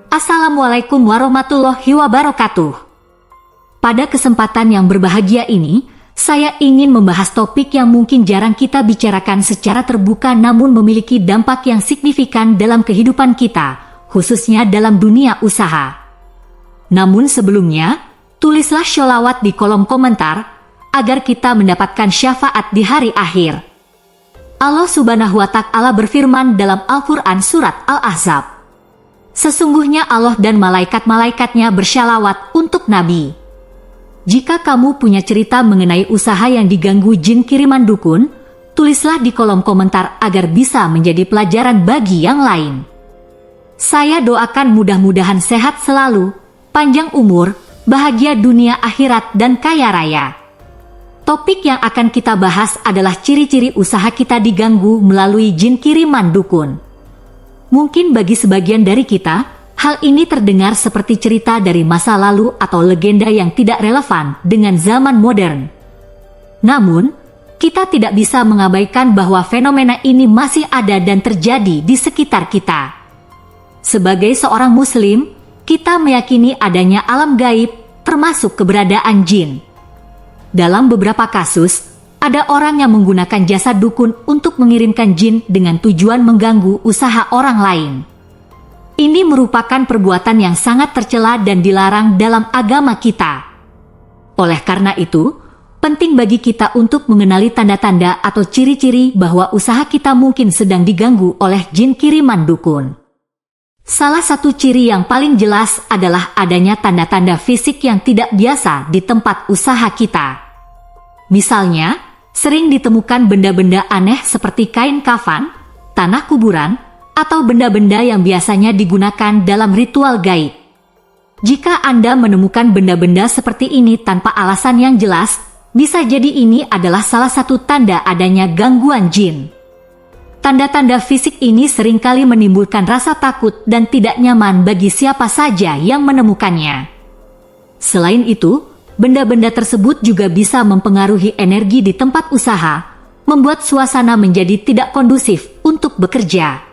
Assalamualaikum warahmatullahi wabarakatuh. Pada kesempatan yang berbahagia ini, saya ingin membahas topik yang mungkin jarang kita bicarakan secara terbuka namun memiliki dampak yang signifikan dalam kehidupan kita, khususnya dalam dunia usaha. Namun sebelumnya, tulislah sholawat di kolom komentar, agar kita mendapatkan syafaat di hari akhir. Allah Subhanahu wa Ta'ala berfirman dalam Al-Quran Surat Al-Ahzab, "Sesungguhnya Allah dan malaikat-malaikatnya bersyalawat untuk Nabi." Jika kamu punya cerita mengenai usaha yang diganggu jin kiriman dukun, tulislah di kolom komentar agar bisa menjadi pelajaran bagi yang lain. Saya doakan mudah-mudahan sehat selalu, panjang umur, bahagia dunia akhirat dan kaya raya. Topik yang akan kita bahas adalah ciri-ciri usaha kita diganggu melalui jin kiriman dukun. Mungkin bagi sebagian dari kita, hal ini terdengar seperti cerita dari masa lalu atau legenda yang tidak relevan dengan zaman modern. Namun, kita tidak bisa mengabaikan bahwa fenomena ini masih ada dan terjadi di sekitar kita. Sebagai seorang muslim, kita meyakini adanya alam gaib, termasuk keberadaan jin. Dalam beberapa kasus, ada orang yang menggunakan jasa dukun untuk mengirimkan jin dengan tujuan mengganggu usaha orang lain. Ini merupakan perbuatan yang sangat tercela dan dilarang dalam agama kita. Oleh karena itu, penting bagi kita untuk mengenali tanda-tanda atau ciri-ciri bahwa usaha kita mungkin sedang diganggu oleh jin kiriman dukun. Salah satu ciri yang paling jelas adalah adanya tanda-tanda fisik yang tidak biasa di tempat usaha kita. Misalnya, sering ditemukan benda-benda aneh seperti kain kafan, tanah kuburan, atau benda-benda yang biasanya digunakan dalam ritual gaib. Jika Anda menemukan benda-benda seperti ini tanpa alasan yang jelas, bisa jadi ini adalah salah satu tanda adanya gangguan jin. Tanda-tanda fisik ini seringkali menimbulkan rasa takut dan tidak nyaman bagi siapa saja yang menemukannya. Selain itu, benda-benda tersebut juga bisa mempengaruhi energi di tempat usaha, membuat suasana menjadi tidak kondusif untuk bekerja.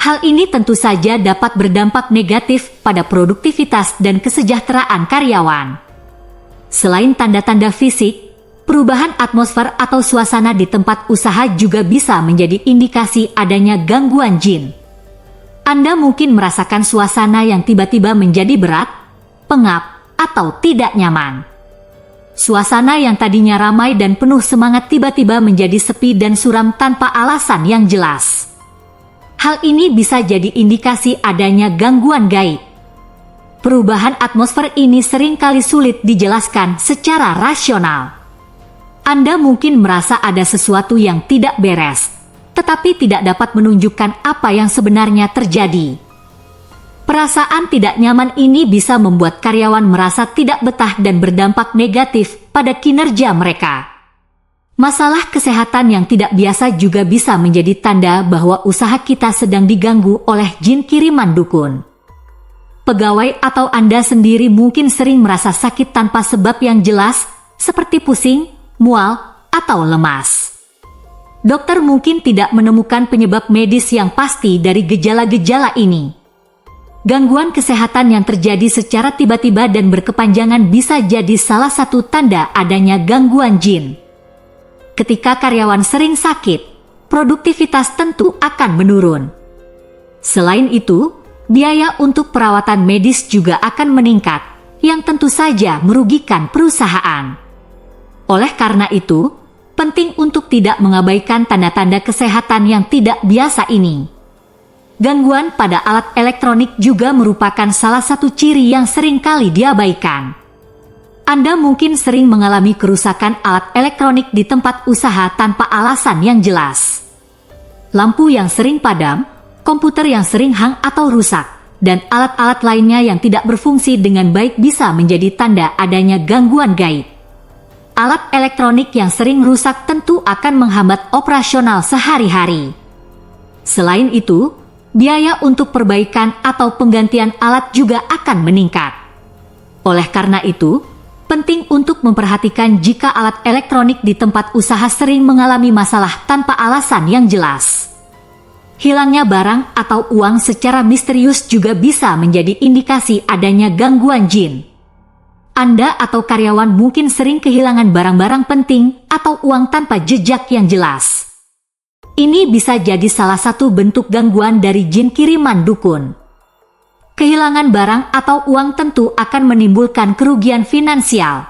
Hal ini tentu saja dapat berdampak negatif pada produktivitas dan kesejahteraan karyawan. Selain tanda-tanda fisik, perubahan atmosfer atau suasana di tempat usaha juga bisa menjadi indikasi adanya gangguan jin. Anda mungkin merasakan suasana yang tiba-tiba menjadi berat, pengap, atau tidak nyaman. Suasana yang tadinya ramai dan penuh semangat tiba-tiba menjadi sepi dan suram tanpa alasan yang jelas. Hal ini bisa jadi indikasi adanya gangguan gaib. Perubahan atmosfer ini seringkali sulit dijelaskan secara rasional. Anda mungkin merasa ada sesuatu yang tidak beres, tetapi tidak dapat menunjukkan apa yang sebenarnya terjadi. Perasaan tidak nyaman ini bisa membuat karyawan merasa tidak betah dan berdampak negatif pada kinerja mereka. Masalah kesehatan yang tidak biasa juga bisa menjadi tanda bahwa usaha kita sedang diganggu oleh jin kiriman dukun. Pegawai atau Anda sendiri mungkin sering merasa sakit tanpa sebab yang jelas, seperti pusing, mual, atau lemas. Dokter mungkin tidak menemukan penyebab medis yang pasti dari gejala-gejala ini. Gangguan kesehatan yang terjadi secara tiba-tiba dan berkepanjangan bisa jadi salah satu tanda adanya gangguan jin. Ketika karyawan sering sakit, produktivitas tentu akan menurun. Selain itu, biaya untuk perawatan medis juga akan meningkat, yang tentu saja merugikan perusahaan. Oleh karena itu, penting untuk tidak mengabaikan tanda-tanda kesehatan yang tidak biasa ini. Gangguan pada alat elektronik juga merupakan salah satu ciri yang seringkali diabaikan. Anda mungkin sering mengalami kerusakan alat elektronik di tempat usaha tanpa alasan yang jelas. Lampu yang sering padam, komputer yang sering hang atau rusak, dan alat-alat lainnya yang tidak berfungsi dengan baik bisa menjadi tanda adanya gangguan gaib. Alat elektronik yang sering rusak tentu akan menghambat operasional sehari-hari. Selain itu, biaya untuk perbaikan atau penggantian alat juga akan meningkat. Oleh karena itu, penting untuk memperhatikan jika alat elektronik di tempat usaha sering mengalami masalah tanpa alasan yang jelas. Hilangnya barang atau uang secara misterius juga bisa menjadi indikasi adanya gangguan jin. Anda atau karyawan mungkin sering kehilangan barang-barang penting atau uang tanpa jejak yang jelas. Ini bisa jadi salah satu bentuk gangguan dari jin kiriman dukun. Kehilangan barang atau uang tentu akan menimbulkan kerugian finansial.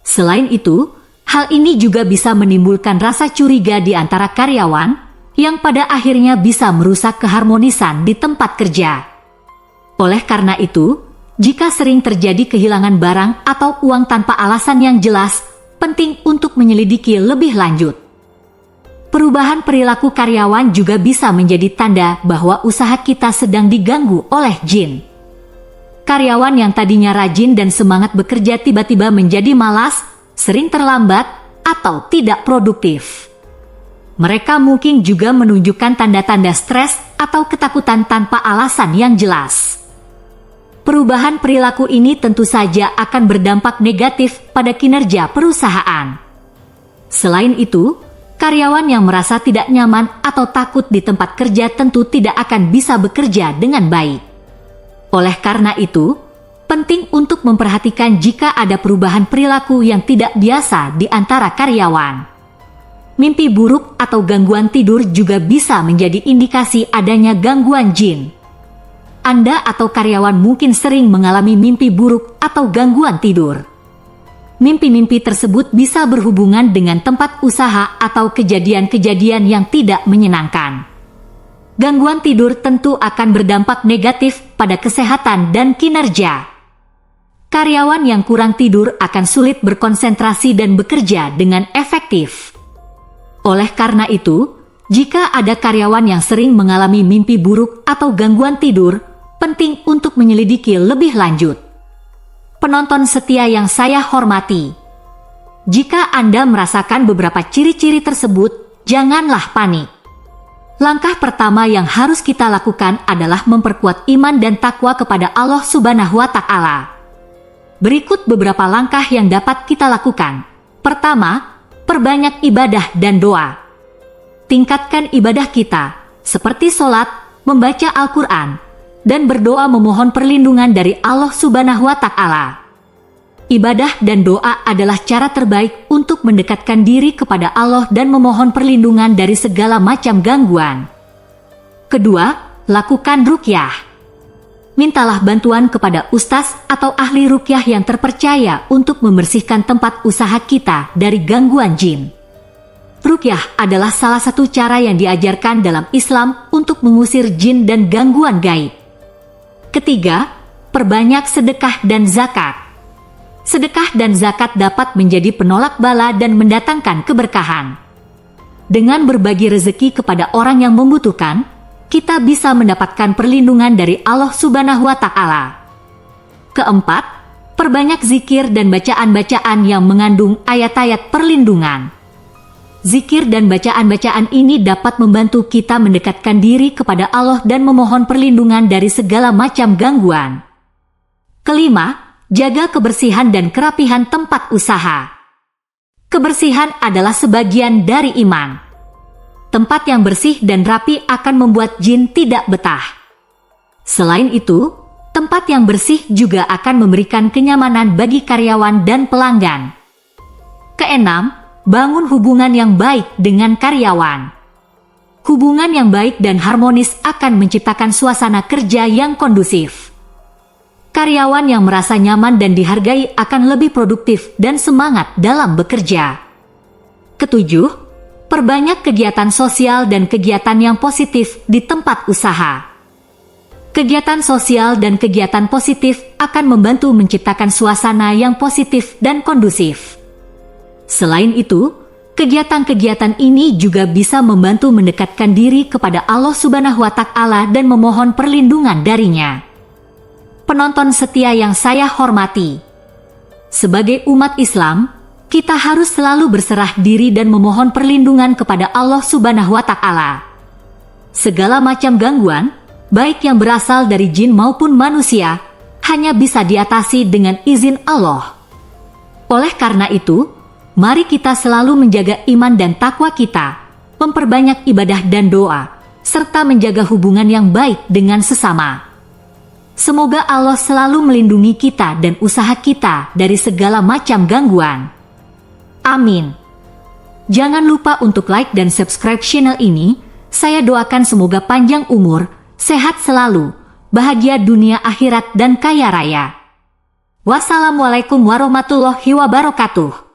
Selain itu, hal ini juga bisa menimbulkan rasa curiga di antara karyawan, yang pada akhirnya bisa merusak keharmonisan di tempat kerja. Oleh karena itu, jika sering terjadi kehilangan barang atau uang tanpa alasan yang jelas, penting untuk menyelidiki lebih lanjut. Perubahan perilaku karyawan juga bisa menjadi tanda bahwa usaha kita sedang diganggu oleh jin. Karyawan yang tadinya rajin dan semangat bekerja tiba-tiba menjadi malas, sering terlambat, atau tidak produktif. Mereka mungkin juga menunjukkan tanda-tanda stres atau ketakutan tanpa alasan yang jelas. Perubahan perilaku ini tentu saja akan berdampak negatif pada kinerja perusahaan. Selain itu, karyawan yang merasa tidak nyaman atau takut di tempat kerja tentu tidak akan bisa bekerja dengan baik. Oleh karena itu, penting untuk memperhatikan jika ada perubahan perilaku yang tidak biasa di antara karyawan. Mimpi buruk atau gangguan tidur juga bisa menjadi indikasi adanya gangguan jin. Anda atau karyawan mungkin sering mengalami mimpi buruk atau gangguan tidur. Mimpi-mimpi tersebut bisa berhubungan dengan tempat usaha atau kejadian-kejadian yang tidak menyenangkan. Gangguan tidur tentu akan berdampak negatif pada kesehatan dan kinerja. Karyawan yang kurang tidur akan sulit berkonsentrasi dan bekerja dengan efektif. Oleh karena itu, jika ada karyawan yang sering mengalami mimpi buruk atau gangguan tidur, penting untuk menyelidiki lebih lanjut. Penonton setia yang saya hormati, jika Anda merasakan beberapa ciri-ciri tersebut, janganlah panik. Langkah pertama yang harus kita lakukan adalah memperkuat iman dan takwa kepada Allah Subhanahu wa Ta'ala. Berikut beberapa langkah yang dapat kita lakukan. Pertama, perbanyak ibadah dan doa. Tingkatkan ibadah kita, seperti sholat, membaca Al-Quran, dan berdoa memohon perlindungan dari Allah Subhanahu wa Ta'ala. Ibadah dan doa adalah cara terbaik untuk mendekatkan diri kepada Allah dan memohon perlindungan dari segala macam gangguan. Kedua, lakukan ruqyah. Mintalah bantuan kepada ustaz atau ahli ruqyah yang terpercaya untuk membersihkan tempat usaha kita dari gangguan jin. Ruqyah adalah salah satu cara yang diajarkan dalam Islam untuk mengusir jin dan gangguan gaib. Ketiga, perbanyak sedekah dan zakat. Sedekah dan zakat dapat menjadi penolak bala dan mendatangkan keberkahan. Dengan berbagi rezeki kepada orang yang membutuhkan, kita bisa mendapatkan perlindungan dari Allah Subhanahu wa Ta'ala. Keempat, perbanyak zikir dan bacaan-bacaan yang mengandung ayat-ayat perlindungan. Zikir dan bacaan-bacaan ini dapat membantu kita mendekatkan diri kepada Allah dan memohon perlindungan dari segala macam gangguan. Kelima, jaga kebersihan dan kerapihan tempat usaha. Kebersihan adalah sebagian dari iman. Tempat yang bersih dan rapi akan membuat jin tidak betah. Selain itu, tempat yang bersih juga akan memberikan kenyamanan bagi karyawan dan pelanggan. Keenam, bangun hubungan yang baik dengan karyawan. Hubungan yang baik dan harmonis akan menciptakan suasana kerja yang kondusif. Karyawan yang merasa nyaman dan dihargai akan lebih produktif dan semangat dalam bekerja. Ketujuh, perbanyak kegiatan sosial dan kegiatan yang positif di tempat usaha. Kegiatan sosial dan kegiatan positif akan membantu menciptakan suasana yang positif dan kondusif. Selain itu, kegiatan-kegiatan ini juga bisa membantu mendekatkan diri kepada Allah Subhanahu wa Ta'ala dan memohon perlindungan darinya. Penonton setia yang saya hormati, sebagai umat Islam, kita harus selalu berserah diri dan memohon perlindungan kepada Allah Subhanahu wa Ta'ala. Segala macam gangguan, baik yang berasal dari jin maupun manusia, hanya bisa diatasi dengan izin Allah. Oleh karena itu, mari kita selalu menjaga iman dan takwa kita, memperbanyak ibadah dan doa, serta menjaga hubungan yang baik dengan sesama. Semoga Allah selalu melindungi kita dan usaha kita dari segala macam gangguan. Amin. Jangan lupa untuk like dan subscribe channel ini. Saya doakan semoga panjang umur, sehat selalu, bahagia dunia akhirat dan kaya raya. Wassalamualaikum warahmatullahi wabarakatuh.